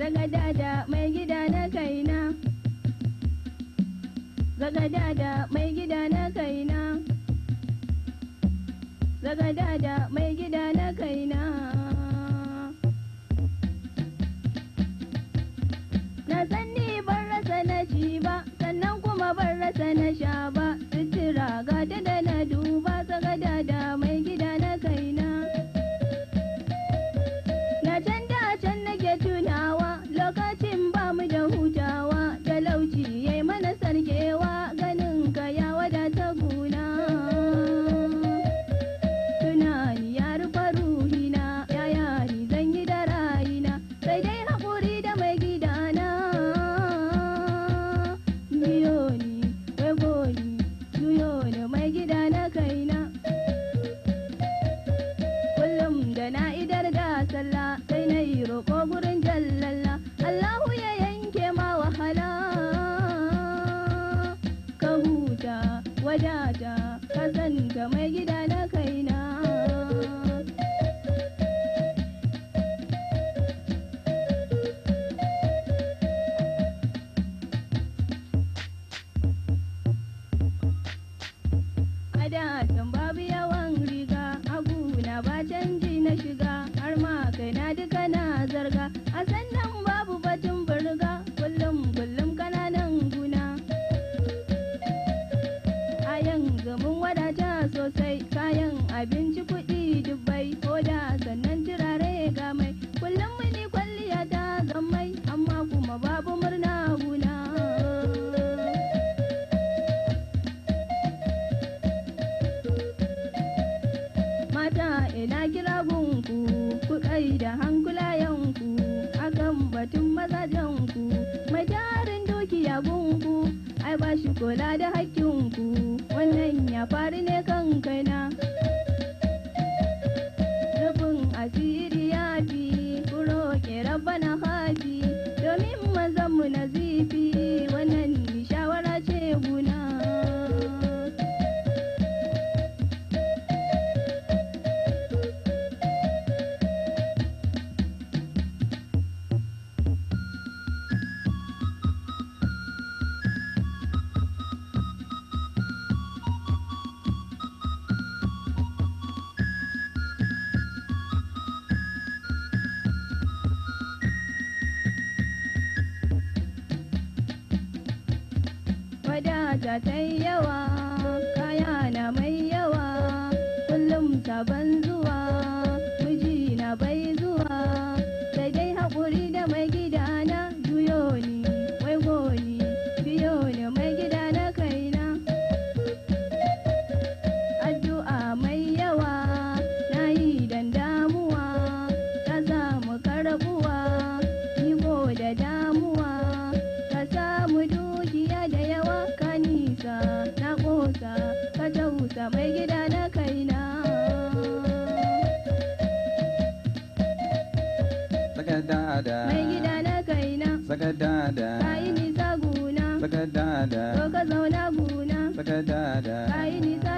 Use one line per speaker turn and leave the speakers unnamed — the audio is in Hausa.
Zagadada mai gida na kaina, zagadada mai gida na kaina, zagadada mai gida na kaina. Na san ni ban rasa na ci ba, sannan kuma ban rasa na sha ba, sutura gata da na duba, zagadada mai gida na kaina. Na can da can nake tunawa, lokacin ba mu da hutawa, talauci yayi mana sarkewa, ganin ka ya wadata guna. Tunani ya rufe ruhina, yaya ni zan yi da rayina, sai dai haƙuri da mai gidana. Biyo ni, wego ni, juyo ni mai gida na kaina. Kullum da na idar da sallah, sai na yi roƙo gurin jallalla, Allahu ya yanke ma wahala. Ka huta, wadata, ka san ka mai gida na kaina. A da can babu yawan riga, aguna ba canji na shiga, har ma kaina duka na zarga, a sannan babu batun burga, kullum kullum kananan guna. A yanzu mun wadata sosai, kayan abinci kuɗi dubbai, koda sannan turare ga mai, kullum muni kwalliya ta zammai, amma kuma babu murna guna. Mata ina kira gunku, ku da hankulayenku, akan batun mazajenku, mai tarin dukiya gunku, ai ba shi kula da hakkinku, wannan ya faru ne kan kaina. Rufin asiri ya fi, ku roƙe rabbana hafi, domin mazanmu na zifi, wannan shawara ce guna. Wadata ta yawa, kaya na mai yawa, kullum sabon zuwa, miji na bai zuwa, sai dai haƙuri da mai gidana, juyo ni, waigo ni, biyo ni mai gida na kaina. Addu'a mai yawa, na yi dan damuwa, ta samu karbuwa, ni ko da damuwa, ka samu dukiya da yawa, ka nisa, na ƙosa, ka tausa mai gida na kaina.
Zagadada,
Mai gida na kaina,
zagadada,
ka yi nisa guna,
zagadada,
ko ka zauna guna,
zagadada.
ka yi nisa